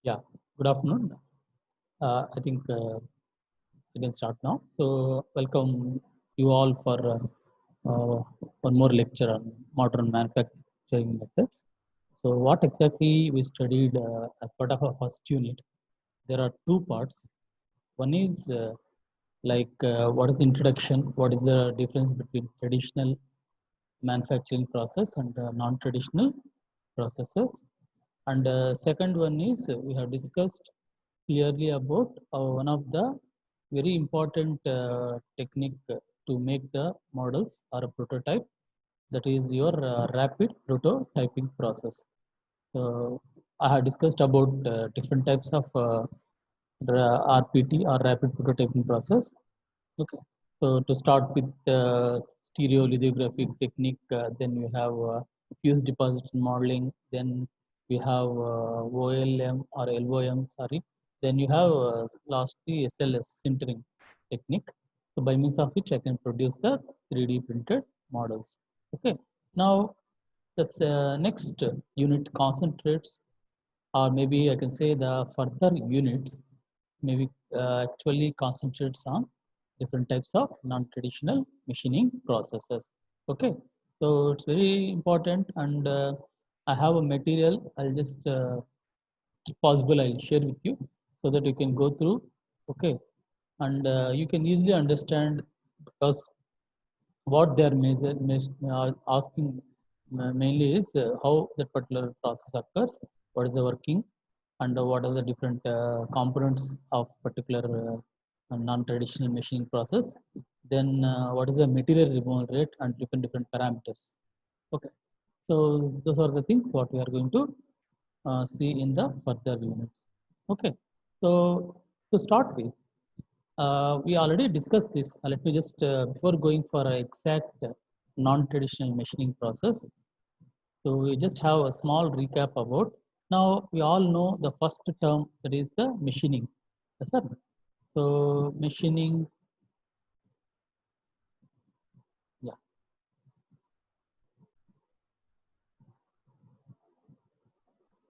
Yeah, good afternoon. I think we can start now. So, welcome you all for one more lecture on modern manufacturing methods. So, what exactly we studied as part of our first unit? There are two parts. One is what is introduction, what is the difference between traditional manufacturing process and non-traditional processes. And second one is we have discussed clearly about one of the very important technique to make the models or a prototype, that is your rapid prototyping process. So I have discussed about different types of RPT or rapid prototyping process. Okay, so to start with stereolithographic technique, then you have fused deposition modeling, then you have OLM or LOM, sorry, then you have lastly SLS sintering technique. So by means of which I can produce the 3D printed models. Okay, now the next unit concentrates, or maybe I can say the further units maybe actually concentrates on different types of non-traditional machining processes. Okay, so it's very important, and I have a material. I'll just possible I'll share with you so that you can go through. Okay, and you can easily understand because what they are asking mainly is how that particular process occurs, what is the working, and what are the different components of particular non-traditional machining process. Then what is the material removal rate and different parameters. Okay, so those are the things what we are going to see in the further units. Okay, so to start with, we already discussed this. Let me just, before going for an exact non-traditional machining process, so we just have a small recap about. Now, we all know the first term, that is the machining. Yes, sir. So, machining, yeah.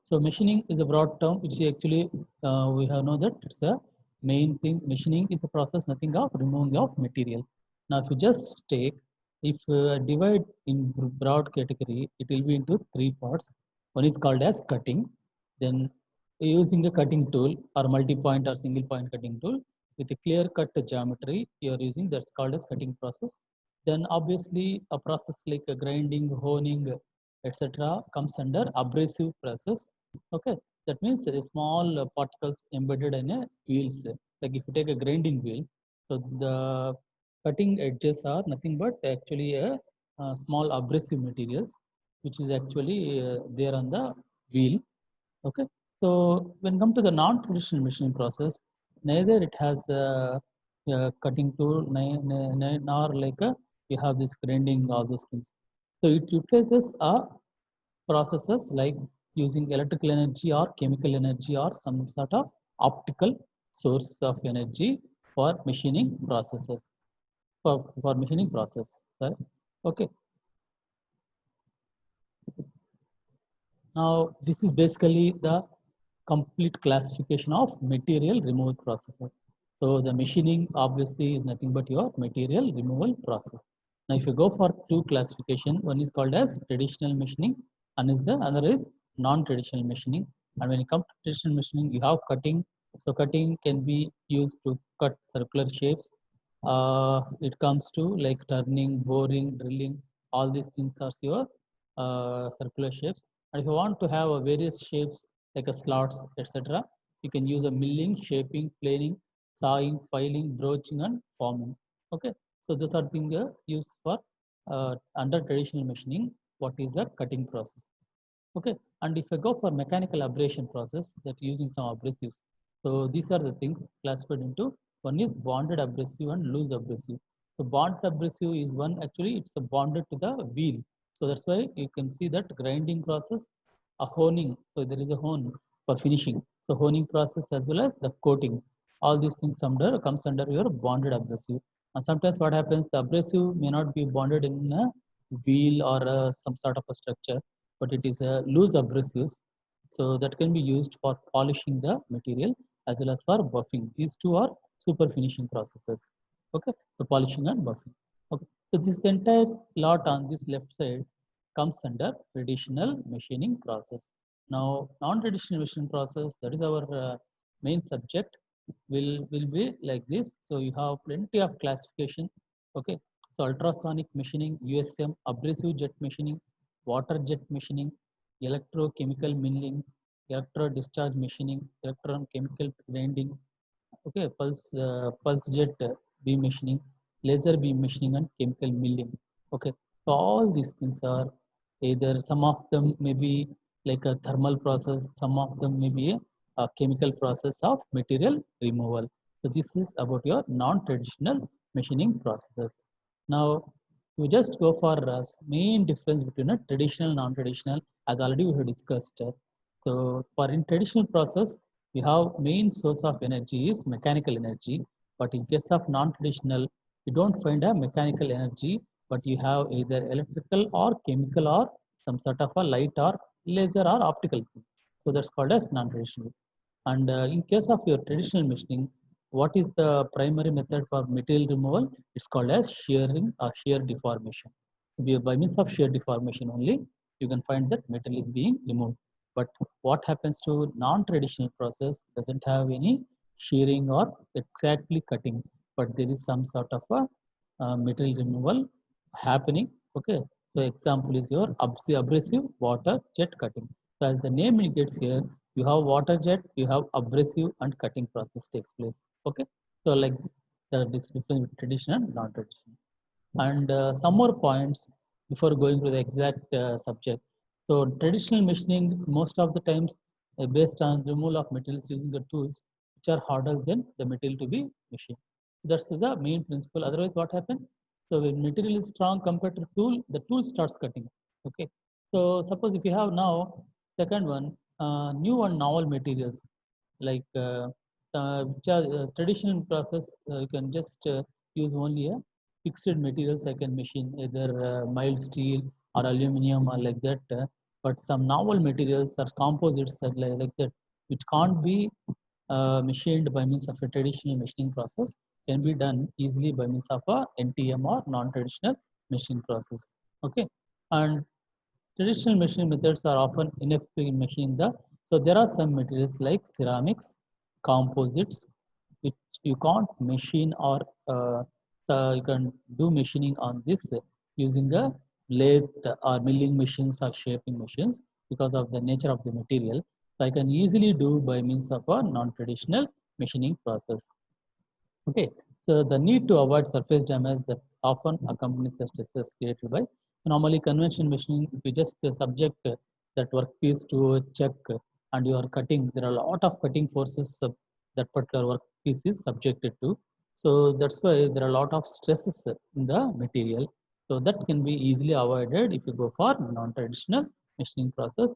So, machining is a broad term, which actually we have know that it's the main thing. Machining is the process, nothing of removing of material. Now, if you just take, if divide in broad category, it will be into three parts. One is called as cutting. Then using a cutting tool or multi-point or single point cutting tool with a clear cut geometry you are using, that's called as cutting process. Then obviously a process like a grinding, honing, etc. comes under abrasive process. Okay, that means a small particles embedded in a wheels. Like if you take a grinding wheel, so the cutting edges are nothing but actually a small abrasive materials, which is actually there on the wheel. Okay, so when come to the non-traditional machining process, neither it has a cutting tool, nor like a, you have this grinding, all those things. So it utilizes a processes like using electrical energy or chemical energy or some sort of optical source of energy for machining processes, for machining process. Right? Okay. Now this is basically the complete classification of material removal processes. So the machining obviously is nothing but your material removal process. Now if you go for two classification, one is called as traditional machining and is the other is non-traditional machining. And when it comes to traditional machining, you have cutting. So cutting can be used to cut circular shapes. It comes to like turning, boring, drilling, all these things are your circular shapes. And if you want to have a various shapes like a slots, etc., you can use a milling, shaping, planing, sawing, filing, broaching, and forming. Okay, so those are being used for under traditional machining. What is a cutting process? Okay, and if I go for mechanical abrasion process, that using some abrasives. So these are the things classified into, one is bonded abrasive and loose abrasive. So bonded abrasive is one, actually it's a bonded to the wheel. So that's why you can see that grinding process, a honing. So there is a hone for finishing. So honing process as well as the coating. All these things comes under your bonded abrasive. And sometimes what happens, the abrasive may not be bonded in a wheel or some sort of a structure, but it is a loose abrasives. So that can be used for polishing the material as well as for buffing. These two are super finishing processes. Okay, so polishing and buffing. Okay, so this entire lot on this left side comes under traditional machining process. Now, non-traditional machining process, that is our main subject, will be like this. So you have plenty of classification. Okay, so ultrasonic machining, USM, abrasive jet machining, water jet machining, electrochemical milling, electro discharge machining, electron chemical grinding, okay, pulse jet beam machining, laser beam machining, and chemical milling. Okay, so all these things are either, some of them may be like a thermal process, some of them may be a chemical process of material removal. So this is about your non-traditional machining processes. Now we just go for main difference between a traditional and non-traditional, as already we have discussed. So for in traditional process, we have main source of energy is mechanical energy, but in case of non-traditional, you don't find a mechanical energy, but you have either electrical or chemical or some sort of a light or laser or optical thing. So that's called as non-traditional. And in case of your traditional machining, what is the primary method for material removal? It's called as shearing or shear deformation. By means of shear deformation only, you can find that metal is being removed. But what happens to non-traditional process doesn't have any shearing or exactly cutting, but there is some sort of a material removal happening. Okay, so example is your abrasive water jet cutting. So as the name indicates here, you have water jet, you have abrasive and cutting process takes place. Okay, so like this difference between traditional and non-traditional. And some more points before going to the exact subject. So traditional machining, most of the times based on removal of materials using the tools which are harder than the material to be machined. That's the main principle. Otherwise, what happens? So when material is strong compared to tool, the tool starts cutting. Okay. So suppose if you have now second one, new and novel materials like which are traditional process, you can just use only a fixed materials I can machine, either mild steel or aluminum or like that. But some novel materials or composites are like that, which can't be machined by means of a traditional machining process, can be done easily by means of a NTM or non-traditional machining process. Okay, and traditional machining methods are often ineffective in machining the. So there are some materials like ceramics, composites, which you can't machine or you can do machining on this using the lathe or milling machines or shaping machines because of the nature of the material. So I can easily do by means of a non-traditional machining process. Okay, so the need to avoid surface damage that often accompanies the stresses created by normally conventional machining. If you just subject that workpiece to a check and you are cutting, there are a lot of cutting forces that particular workpiece is subjected to. So that's why there are a lot of stresses in the material. So that can be easily avoided if you go for non-traditional machining process.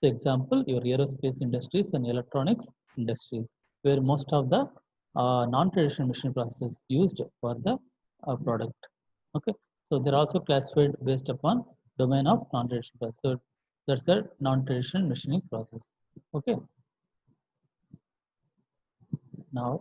For example, your aerospace industries and electronics industries, where most of the non-traditional machining process used for the product. Okay, so they're also classified based upon domain of non-traditional process. So that's the non-traditional machining process. Okay, now,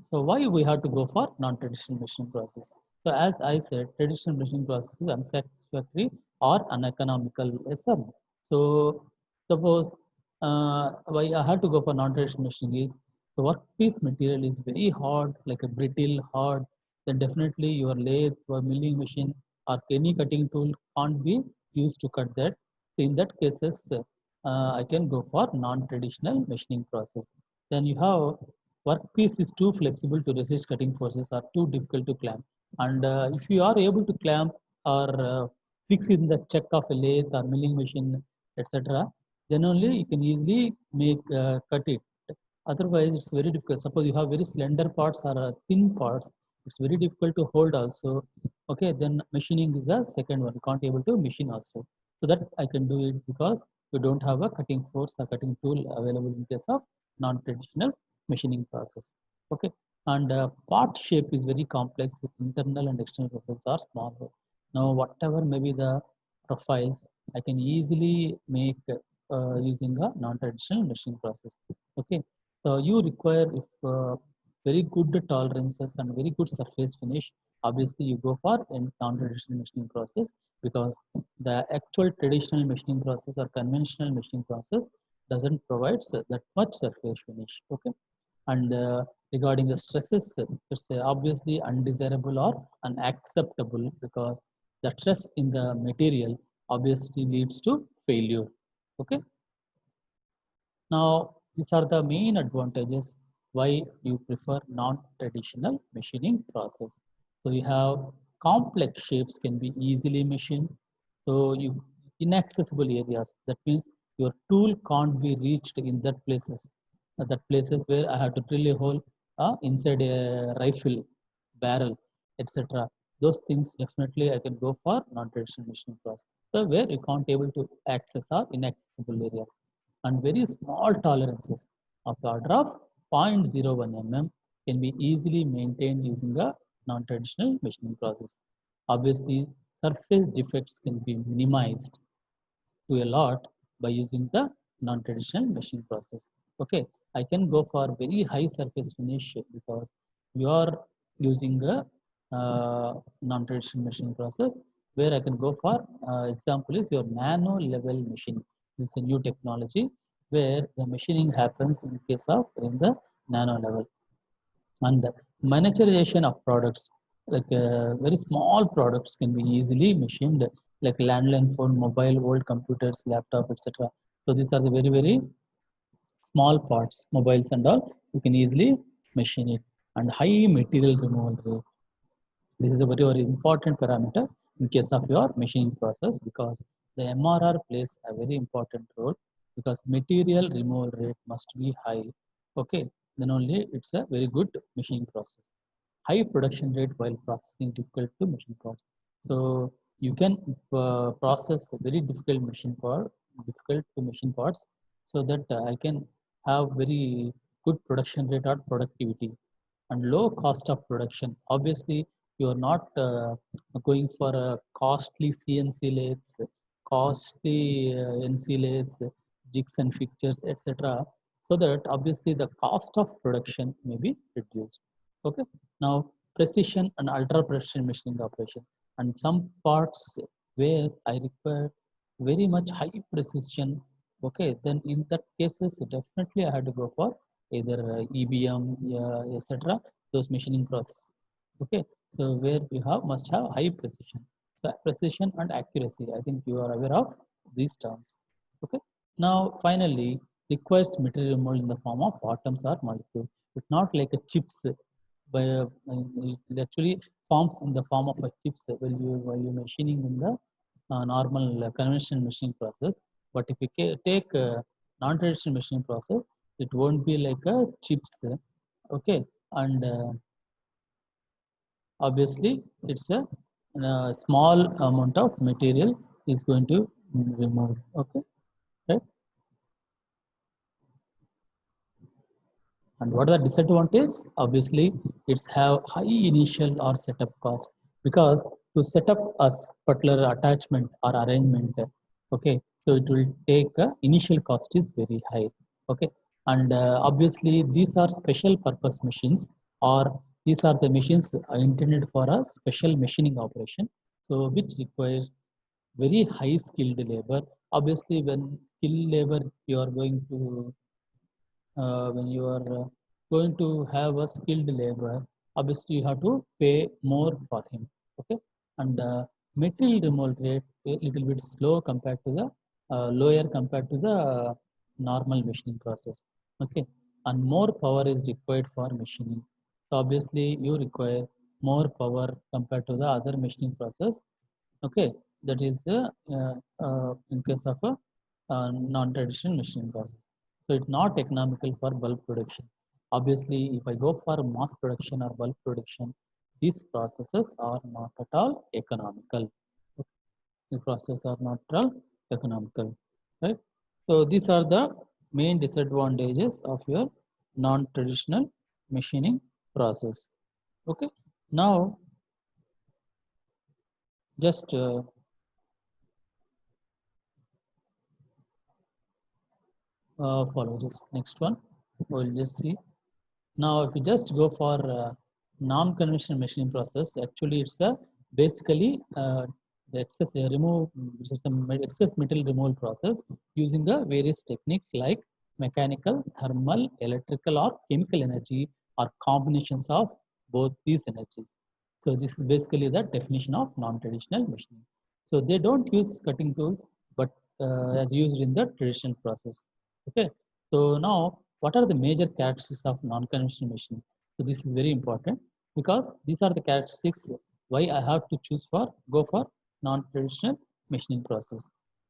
so why we have to go for non-traditional machining process? So as I said, traditional machining process is unsatisfactory or uneconomical SM. So suppose why I had to go for non-traditional machining is the workpiece material is very hard, like a brittle, hard. Then definitely your lathe or milling machine or any cutting tool can't be used to cut that. So in that cases, I can go for non-traditional machining process. Then you have workpiece is too flexible to resist cutting forces or too difficult to clamp. And if you are able to clamp or fix in the check of a lathe or milling machine, etc., then only you can easily make cut it. Otherwise, it's very difficult. Suppose you have very slender parts or thin parts, it's very difficult to hold also. Okay, then machining is the second one. You can't able to machine also. So that I can do it because you don't have a cutting force or cutting tool available in case of non-traditional machining process. Okay, and part shape is very complex with internal and external profiles are small. Now, whatever may be the profiles, I can easily make using a non-traditional machine process. Okay, so you require if very good tolerances and very good surface finish. Obviously, you go for a non-traditional machining process because the actual traditional machining process or conventional machining process doesn't provide that much surface finish. Okay, and regarding the stresses, it's obviously undesirable or unacceptable because the stress in the material obviously leads to failure. Okay, now these are the main advantages why you prefer non-traditional machining process. So you have complex shapes can be easily machined. So you inaccessible areas, that means your tool can't be reached in that places where I have to drill a hole inside a rifle barrel, etc. Those things definitely I can go for non-traditional machining process. So where you can't able to access or inaccessible areas and very small tolerances of the order of 0.01 mm can be easily maintained using a non-traditional machining process. Obviously, surface defects can be minimized to a lot by using the non-traditional machine process. Okay, I can go for very high surface finish because you are using a non-traditional machine process where I can go for example is your nano level machine. It's a new technology where the machining happens in case of in the nano level and the miniaturization of products like very small products can be easily machined like landline phone mobile old computers laptop etc. So these are the very small parts mobiles and all you can easily machine it and high material removal rate. This is a very important parameter in case of your machining process because the MRR plays a very important role because material removal rate must be high. Okay, then only it's a very good machining process. High production rate while processing difficult to machine parts. So you can process a very difficult to machine parts, so that I can have very good production rate or productivity and low cost of production. Obviously, you are not going for a costly CNC lathes, costly NC lathes, jigs and fixtures, etc. So that obviously the cost of production may be reduced. Okay. Now, precision and ultra precision machining operation, and some parts where I require very much high precision. Okay, then in that cases, definitely I had to go for either EBM, etc. Those machining process. Okay, so where you have must have high precision. So precision and accuracy. I think you are aware of these terms. Okay. Now finally, requires material removal in the form of atoms or molecules. It's not like a chips. It actually forms in the form of a chips while you machining in the normal conventional machining process. But if you take non-traditional machining process, it won't be like a chips. Okay, and obviously it's a small amount of material is going to remove. Okay, right. And what are the disadvantages? Obviously, it's have high initial or setup cost because to set up a particular attachment or arrangement, okay, so it will take initial cost is very high. Okay, and obviously these are special purpose machines or these are the machines intended for a special machining operation. So which requires very high skilled labor. Obviously, when skilled labor you are going to when you are going to have a skilled labor, obviously you have to pay more for him. Okay, and material removal rate a little bit slow compared to the lower compared to the normal machining process. Okay, and more power is required for machining. So obviously you require more power compared to the other machining process. Okay, that is in case of a non-traditional machining process. So it's not economical for bulk production. Obviously, if I go for mass production or bulk production, these processes are not at all economical. The processes are not at all economical, right? So these are the main disadvantages of your non-traditional machining process. Okay. Now, just follow this next one. We'll just see. Now, if you just go for non-conventional machining process, actually it's a basically the excess remove which is excess metal removal process using the various techniques like mechanical, thermal, electrical, or chemical energy, or combinations of both these energies. So this is basically the definition of non-traditional machining. So they don't use cutting tools, but as used in the traditional process. Okay. So now, what are the major characteristics of non-conventional machining? So this is very important because these are the characteristics why I have to choose for go for non-traditional machining process.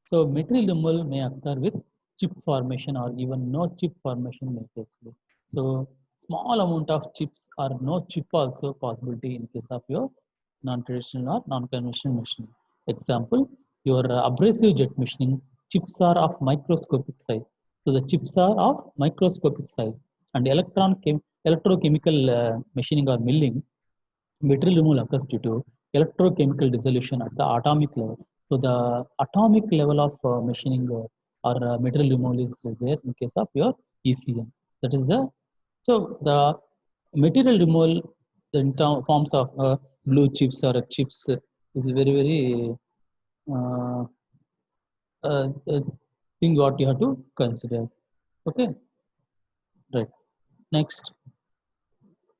So material removal may occur with chip formation or even no chip formation may take place. So small amount of chips or no chip also possibility in case of your non-traditional or non-conventional machining. Example, your abrasive jet machining chips are of microscopic size. So the chips are of microscopic size, and electrochemical machining or milling material removal occurs due to electrochemical dissolution at the atomic level. So the atomic level of machining or material removal is there in case of your ECM. That is the so the material removal in forms of blue chips or chips is very uh, thing what you have to consider. Okay, right. Next,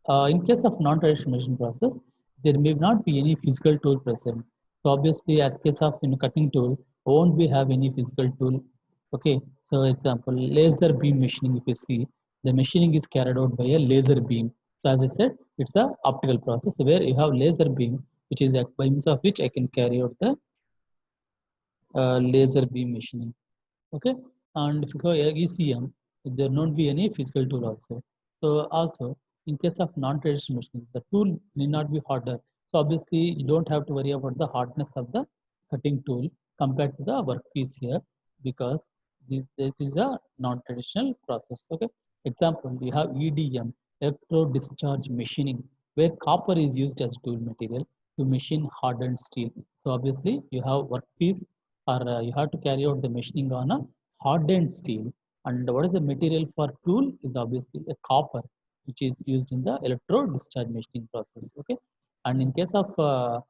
in case of non-traditional machining process, there may not be any physical tool present. So obviously, as case of cutting tool, won't we have any physical tool? Okay. So example, laser beam machining. If you see, the machining is carried out by a laser beam. So as I said, it's the optical process where you have laser beam, which is by means of which I can carry out the laser beam machining. Okay, and if you go ECM, there won't be any physical tool also. So also in case of non-traditional machining, the tool need not be harder. So obviously you don't have to worry about the hardness of the cutting tool compared to the workpiece here because this is a non-traditional process. Okay, example you have EDM, electro discharge machining, where copper is used as tool material to machine hardened steel. So obviously you have workpiece or you have to carry out the machining on a hardened steel. And what is the material for tool is obviously a copper, which is used in the electro discharge machining process. Okay, and in case of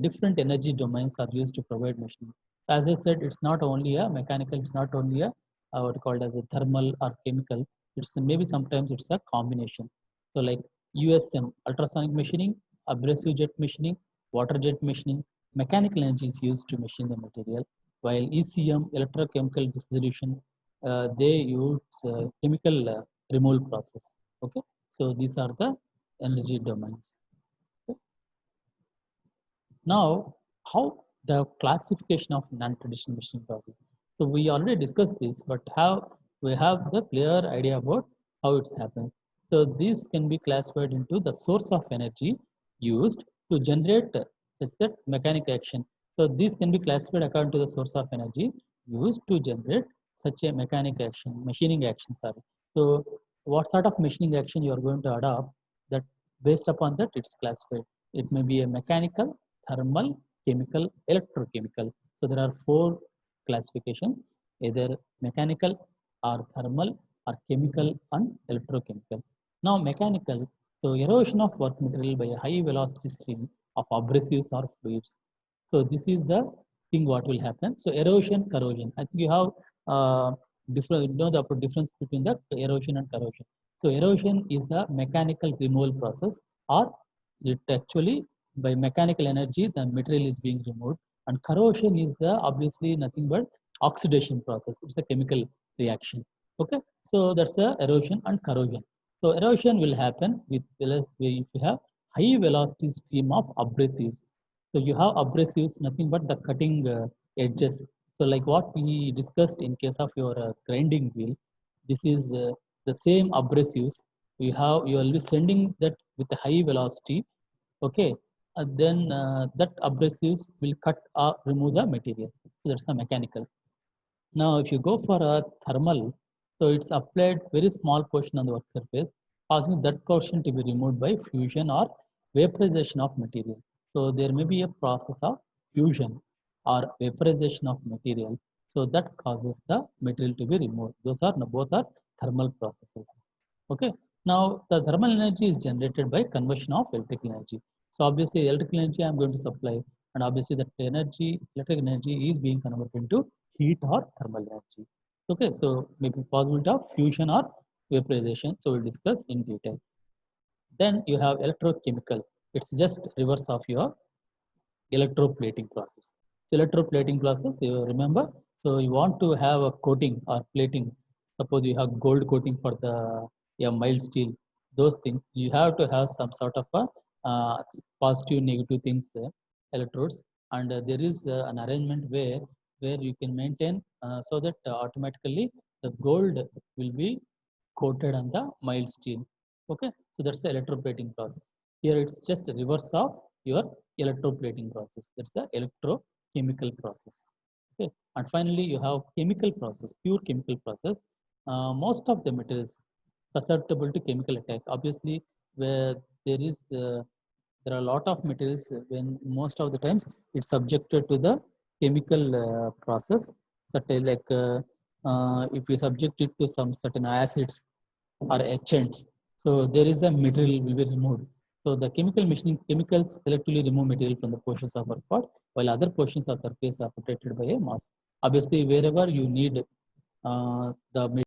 different energy domains are used to provide machining. As I said, it's not only a mechanical, it's not only a what called as a thermal or chemical. It's maybe sometimes it's a combination. So like USM, ultrasonic machining, abrasive jet machining, water jet machining, mechanical energy is used to machine the material, while ECM, electrochemical dissolution, they use chemical removal process. Okay, so these are the energy domains. Okay. Now, how the classification of non-traditional machining process. So we already discussed this, but how we have the clear idea about how it's happened. So these can be classified into the source of energy used to generate such that mechanical action. So these can be classified according to the source of energy used to generate such a mechanical action, machining action. Sorry. So what sort of machining action you are going to adopt? That based upon that it's classified. It may be a mechanical, thermal, chemical, electrochemical. So there are four classifications, either mechanical or thermal or chemical and electrochemical. Now mechanical, so erosion of work material by a high velocity stream of abrasives or fluids. So this is the thing what will happen. So erosion, corrosion. I think you have different, you know the difference between the erosion and corrosion. So erosion is a mechanical removal process, or it actually by mechanical energy the material is being removed, and corrosion is the obviously nothing but oxidation process. It's a chemical reaction. Okay, so that's the erosion and corrosion. So erosion will happen with if you have high velocity stream of abrasives. So you have abrasives, nothing but the cutting edges. So like what we discussed in case of your grinding wheel, this is the same abrasives. You will be sending that with a high velocity. Okay, then that abrasives will cut or remove the material. So that's the mechanical. Now, if you go for a thermal, so it's applied very small portion on the work surface, causing that portion to be removed by fusion or vaporization of material. So there may be a process of fusion or vaporization of material. So that causes the material to be removed. Those are both are thermal processes. Okay. Now the thermal energy is generated by conversion of electrical energy. So obviously electrical energy I am going to supply, and obviously that energy, electric energy is being converted into heat or thermal energy. Okay. So maybe possibility of fusion or vaporization. So we'll discuss in detail. Then you have electrochemical. It's just reverse of your electroplating process. So electroplating process, you remember, so you want to have a coating or plating. Suppose you have gold coating for the mild steel, those things, you have to have some sort of a positive, negative things, electrodes, and there is an arrangement where you can maintain so that automatically the gold will be coated on the mild steel. Okay, so that's the electroplating process. Here it's just a reverse of your electroplating process. That's the electrochemical process. Okay, and finally you have chemical process, pure chemical process. Most of the materials susceptible to chemical attack. Obviously, where there is there are a lot of materials when most of the times it's subjected to the chemical process. Such like if you subject it to some certain acids or etchants, so there is a material will be removed. So the chemical machining chemicals selectively remove material from the portions of our part, while other portions of surface are protected by a mask. Obviously, wherever you need the